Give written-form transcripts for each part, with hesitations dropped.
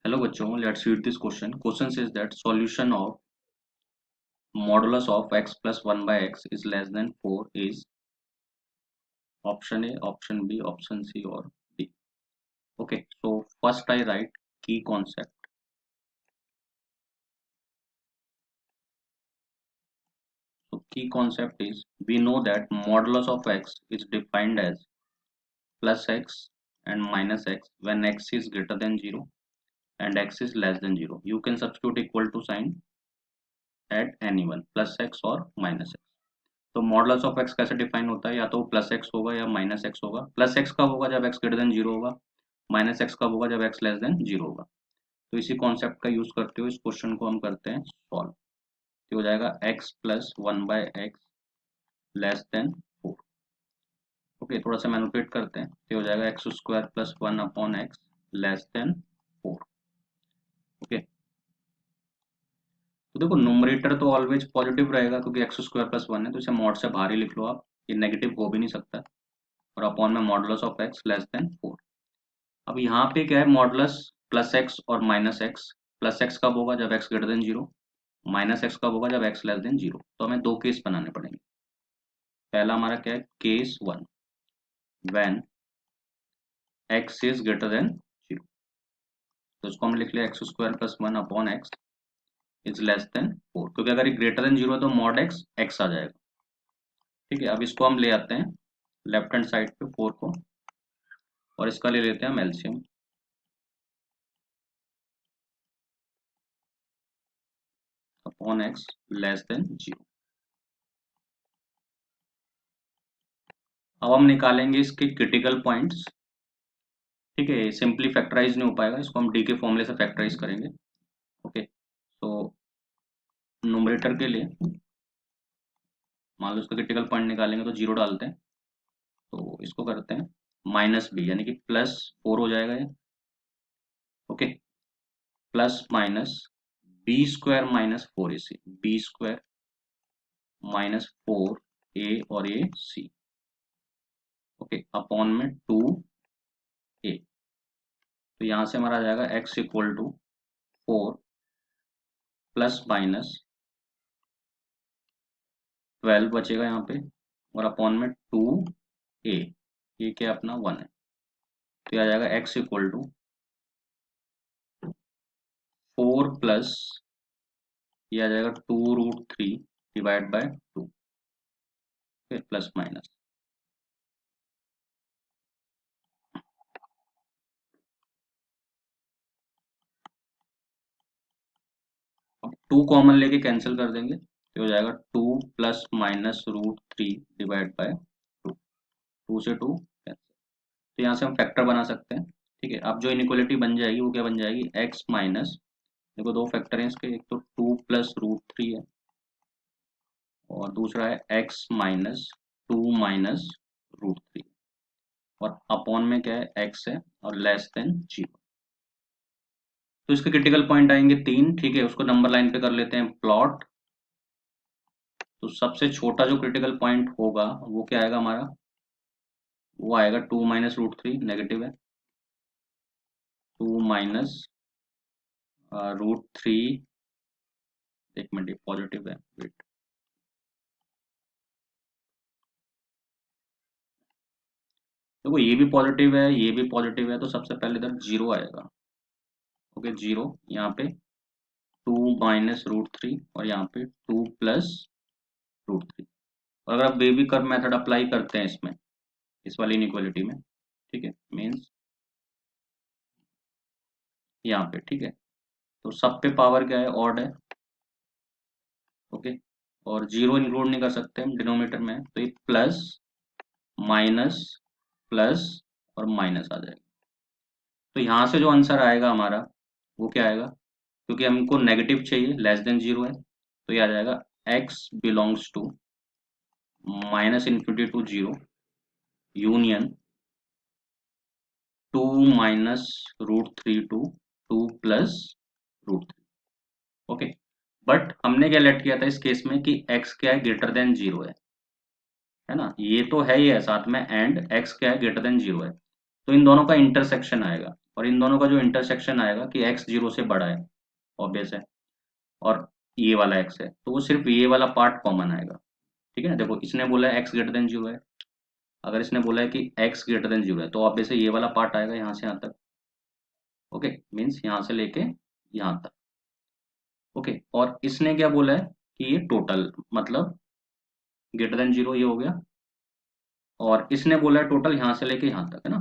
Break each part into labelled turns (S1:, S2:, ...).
S1: Hello bachcho, let's read this question. Question says that solution of modulus of x plus 1 by x is less than 4 is option A, option B, option C or D. Okay, so first I write key concept. So key concept is we know that modulus of x is defined as plus x and minus x when x is greater than 0 and x is less than 0. You can substitute equal to sign at anyone plus x or minus x. तो modulus of x कैसे define होता है, या तो plus x होगा या minus x होगा. Plus x कब होगा, जब एक्स ग्रेटर देन जीरो होगा. माइनस एक्स कब होगा, जब एक्स लेस देन जीरो होगा. तो इसी कॉन्सेप्ट का यूज करते हुए इस क्वेश्चन को हम करते हैं सॉल्व. तो हो जाएगा x plus 1 by x less than 4. Okay, थोड़ा सा मैनिपुलेट करते हैं. तो हो जाएगा x square plus 1 upon x less than 4. Okay, तो देखो न्यूमरेटर तो ऑलवेज पॉजिटिव रहेगा क्योंकि एक्स स्क्वायर प्लस 1 है, तो इसे मॉड से बाहर ही लिख लो आप. ये नेगेटिव हो भी नहीं सकता. और अपॉन में modulus of x less than 4. अब यहाँ पे क्या है, मॉडुलस प्लस एक्स और माइनस एक्स. प्लस एक्स कब होगा, जब x greater than zero. Minus x कब होगा, जब एक्स लेस देन जीरो. तो हमें दो केस बनाने पड़ेंगे. पहला हमारा क्या है, case 1 when x is greater than zero. तो इसको हम लिख लिया x square plus 1 upon x is less than 4, क्योंकि अगर ये ग्रेटर देन जीरो है तो मॉड एक्स एक्स आ जाएगा. ठीक है, अब इसको हम ले आते हैं लेफ्ट हैंड साइड पे 4 को, और इसका ले लेते हैं हम LCM. Upon x less than zero. अब हम निकालेंगे इसके क्रिटिकल पॉइंट्स. ठीक है, सिंपली फैक्टराइज नहीं हो पाएगा, इसको हम डी के फॉर्मूले से फैक्टराइज करेंगे. ओके, तो न्यूमरेटर के लिए मान लो इसका क्रिटिकल पॉइंट निकालेंगे तो जीरो डालते हैं. तो इसको करते हैं माइनस बी, यानी कि प्लस 4 हो जाएगा ये. Okay, plus minus b square minus 4 a c, b square minus 4 a और ए सी. ओके, अपॉन में 2 ए. तो यहाँ से हमारा आ जाएगा x equal to 4 plus minus 12 बचेगा यहाँ पे, और अपॉन में 2 ए. ये क्या अपना 1 है. तो ये आ जाएगा एक्स इक्वल टू 4 प्लस ये आ जाएगा 2√3 डिवाइड बाय 2. फिर प्लस माइनस अब 2 कॉमन लेके कैंसिल कर देंगे. तो हो जाएगा 2 प्लस माइनस √3 डिवाइड बाय 2. 2 से 2 कैंसिल. तो यहाँ से हम फैक्टर बना सकते हैं. ठीक है, अब जो इनइक्वालिटी बन जाएगी वो क्या बन जाएगी, एक्स माइनस, देखो दो फैक्टर हैं इसके, एक तो 2 प्लस √3 है और दूसरा है एक्स माइनस 2 माइनस √3, और अपॉन में क्या है, एक्स है और लेस देन जीरो. तो इसके क्रिटिकल पॉइंट आएंगे 3. ठीक है, उसको नंबर लाइन पे कर लेते हैं प्लॉट. तो सबसे छोटा जो क्रिटिकल पॉइंट होगा वो क्या आएगा हमारा, वो आएगा 2 माइनस √3, नेगेटिव है. 2 माइनस √3, एक मिनट पॉजिटिव है, वेट. देखो ये भी पॉजिटिव है, ये भी पॉजिटिव है, तो सबसे पहले इधर जीरो आएगा. ओके, जीरो यहाँ पे 2 माइनस √3 और यहाँ पे 2 प्लस √3. और अगर आप बेबी कर्व मेथड अप्लाई करते हैं इसमें, इस वाली इनइक्वालिटी में, ठीक है, मीन्स यहाँ पे. ठीक है, तो सब पे पावर क्या है, ऑड है. ओके, और जीरो इंक्लूड नहीं कर सकते हम डिनोमिनेटर में, तो ये प्लस माइनस प्लस और माइनस आ जाएगा. तो यहाँ से जो आंसर आएगा हमारा वो क्या आएगा, क्योंकि हमको नेगेटिव चाहिए, लेस देन जीरो है, तो ये आ जाएगा x belongs to minus infinity to zero union 2 minus √3 to 2 plus √3. Okay, but हमने क्या लेट किया था इस केस में कि x क्या है, ग्रेटर देन जीरो है ना. ये तो है ही है साथ में, एंड x क्या है, ग्रेटर देन जीरो है. तो इन दोनों का इंटरसेक्शन आएगा, और इन दोनों का जो इंटरसेक्शन आएगा कि x 0 से बड़ा है, ऑब्वियस है, और ये वाला x है, तो वो सिर्फ ये वाला पार्ट कॉमन आएगा। ठीक है ना, देखो इसने बोला है x ग्रेटर देन 0 है, अगर इसने बोला है कि x ग्रेटर देन 0 है तो ऑब्वियस ये वाला पार्ट आएगा यहाँ से यहाँ तक। ओके, मीन्स यहाँ से लेके यहाँ तक। ओके, और इसने क्या बोला है कि ये टोटल मतलब ग्रेटर देन 0 ये हो गया, और इसने बोला है टोटल यहाँ से लेके यहाँ तक, है ना,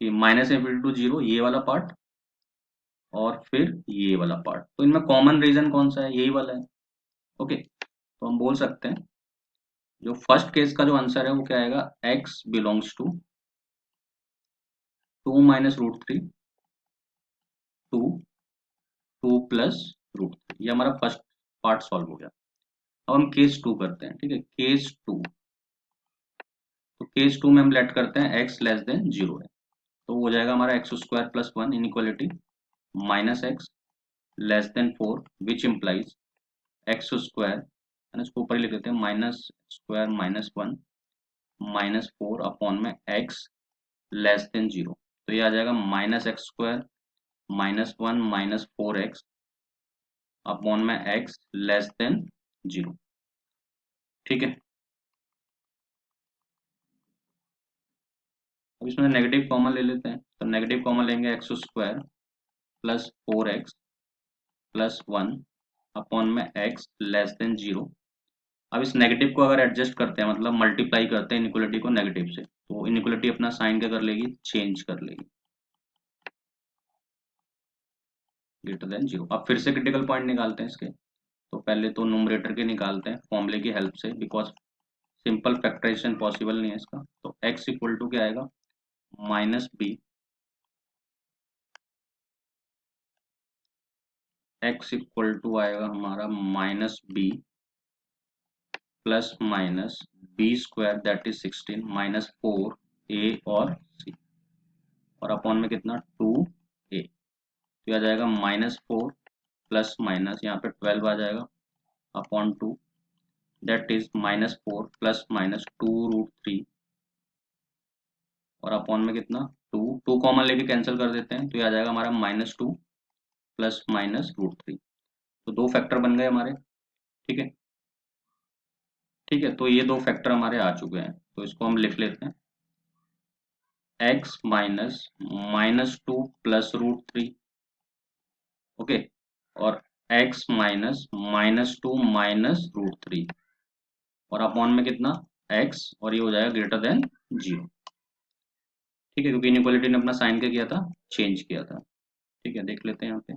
S1: कि माइनस इंफिनिटी टू 0 ये वाला पार्ट और फिर ये वाला पार्ट। तो इनमें कॉमन रीजन कौन सा है, यही वाला है। ओके, तो हम बोल सकते हैं जो फर्स्ट केस का जो आंसर है वो क्या आएगा, x belongs to 2 minus root three, 2 2 plus root three, ये हमारा फर्स्ट पार्ट सॉल्व हो गया। अब हम केस 2 करते हैं। ठीक है, केस 2, तो केस 2 में हम लेट करते हैं x लेस देन 0 है, तो हो जाएगा हमारा x square plus 1 inequality minus x less than 4, which implies x square, है ना, इसको ऊपर ही लिख देते हैं, minus square minus 1 minus 4 upon में एक्स लेस देन 0। तो ये आ जाएगा minus x square minus 1 minus 4x upon में x लेस देन 0। ठीक है, अब इसमें नेगेटिव कॉमन ले लेते हैं, तो नेगेटिव कॉमन लेंगे x square plus 4x plus 1 upon में x लेस देन 0। अब इस नेगेटिव को अगर एडजस्ट करते हैं, मतलब मल्टीप्लाई करते हैं इनइक्वालिटी को नेगेटिव से, तो इनइक्वालिटी अपना साइन क्या कर लेगी, चेंज कर लेगी, ग्रेटर देन 0। अब फिर से क्रिटिकल पॉइंट निकालते हैं इसके, तो पहले तो न्यूमरेटर के निकालते हैं फॉर्मूले की हेल्प से, बिकॉज सिंपल फैक्टराइजेशन पॉसिबल नहीं है इसका। तो x इक्वल टू क्या आएगा, minus b, x equal to आएगा हमारा minus b plus minus b square that is 16 minus 4 a और सी, और अपॉन में कितना 2 ए, तो आ जाएगा माइनस 4 प्लस माइनस यहाँ पे 12 आ जाएगा upon 2 that is minus 4 plus minus 2 root 3, और अपॉन में कितना 2 2 कॉमन लेके कैंसिल कर देते हैं, तो ये आ जाएगा हमारा माइनस 2 प्लस माइनस रूट 3। तो दो फैक्टर बन गए हमारे। ठीक है, ठीक है, तो ये दो फैक्टर हमारे आ चुके हैं, तो इसको हम लिख लेते हैं, x minus minus 2 plus root 3, okay, और x minus minus 2 minus root 3, और अपॉन में कितना x, और ये हो जाएगा ग्रेटर देन 0। ठीक है, क्योंकि इनइक्वालिटी ने अपना साइन क्या किया था, चेंज किया था। ठीक है, देख लेते हैं यहाँ पे।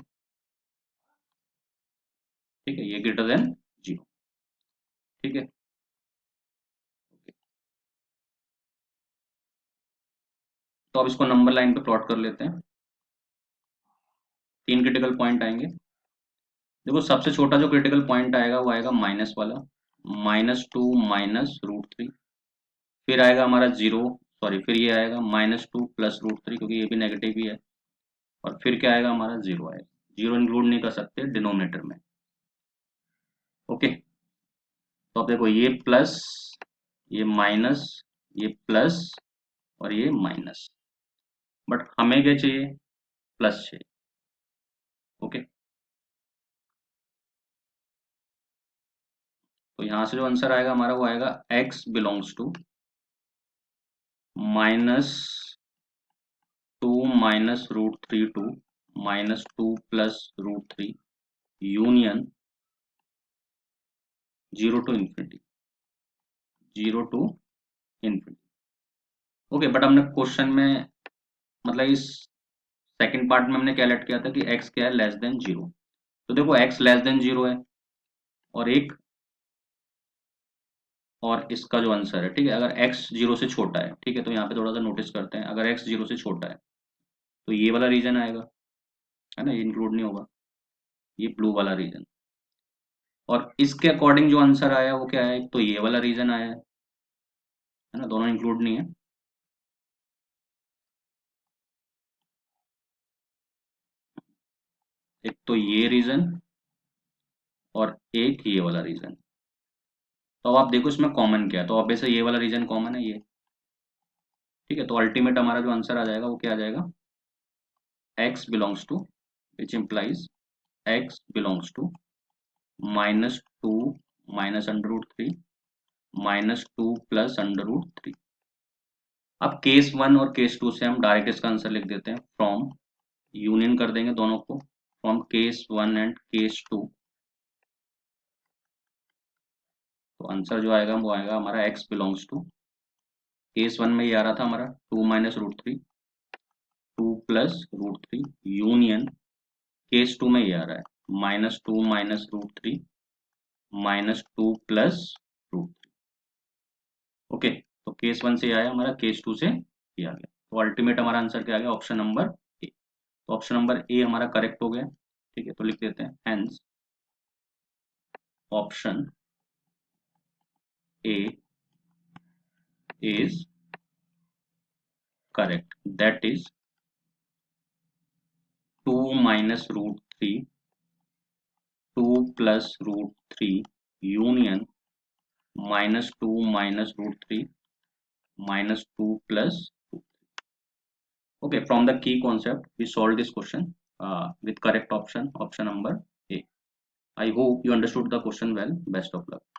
S1: ठीक है, ये ग्रेटर देन 0। ठीक है, तो अब इसको नंबर लाइन पे प्लॉट कर लेते हैं। 3 क्रिटिकल पॉइंट आएंगे। देखो सबसे छोटा जो क्रिटिकल पॉइंट आएगा वो आएगा माइनस वाला, माइनस 2 माइनस रूट 3, फिर आएगा हमारा 0, सॉरी फिर ये आएगा माइनस 2 प्लस रूट 3, क्योंकि ये भी नेगेटिव ही है, और फिर क्या आएगा हमारा 0 आएगा। 0 इंक्लूड नहीं कर सकते डिनोमिनेटर में। ओके, तो अब देखो ये प्लस, ये माइनस, ये प्लस, और ये माइनस, बट हमें क्या चाहिए, प्लस चाहिए। ओके, तो यहाँ से जो आंसर आएगा हमारा वो आएगा x belongs to minus 2 minus root 3 to minus 2 plus root 3 union 0 to infinity, 0 to infinity. Okay, but हमने क्वेश्चन में, मतलब इस सेकंड पार्ट में हमने क्या लेट किया था कि x क्या है, लेस देन 0। तो देखो x लेस देन 0 है, और एक, और इसका जो आंसर है, ठीक है, अगर x 0 से छोटा है, ठीक है, तो यहाँ पे थोड़ा सा नोटिस करते हैं, अगर x 0 से छोटा है तो ये वाला रीजन आएगा, है ना, ये इंक्लूड नहीं होगा, ये ब्लू वाला रीजन। और इसके अकॉर्डिंग जो आंसर आया वो क्या है, एक तो ये वाला रीजन आया है ना, दोनों इंक्लूड नहीं है। एक तो ये रीजन और एक ये वाला रीजन। तो अब आप देखो इसमें कॉमन क्या है, तो ऑब्वियसली ये वाला रीजन कॉमन है, ये ठीक है, तो अल्टीमेट हमारा जो आंसर आ जाएगा वो क्या आ जाएगा, x belongs to, which implies x belongs to -2 minus under root three -2 plus under root three. अब केस वन और केस टू से हम डायरेक्ट इसका आंसर लिख देते हैं, फ्रॉम यूनियन कर देंगे दोनों को, from case one and case two, तो आंसर जो आएगा वो आएगा हमारा x belongs to, case one में ये आ रहा था हमारा 2 minus root three, 2 plus root three, union case two में ये आ रहा है -2 minus root three -2 plus root three. Okay, तो केस वन से ये आया हमारा, केस टू से ये आ गया, तो अल्टीमेट हमारा आंसर क्या आ गया, ऑप्शन नंबर ए। तो ऑप्शन नंबर ए हमारा करेक्ट हो गया। ठीक है, तो लिख देते हैं hence option a is correct, that is 2 minus root three 2 plus root three union -2 minus root three -2 plus. Okay, from the key concept, we solved this question with correct option, option number A. I hope you understood the question well. Best of luck.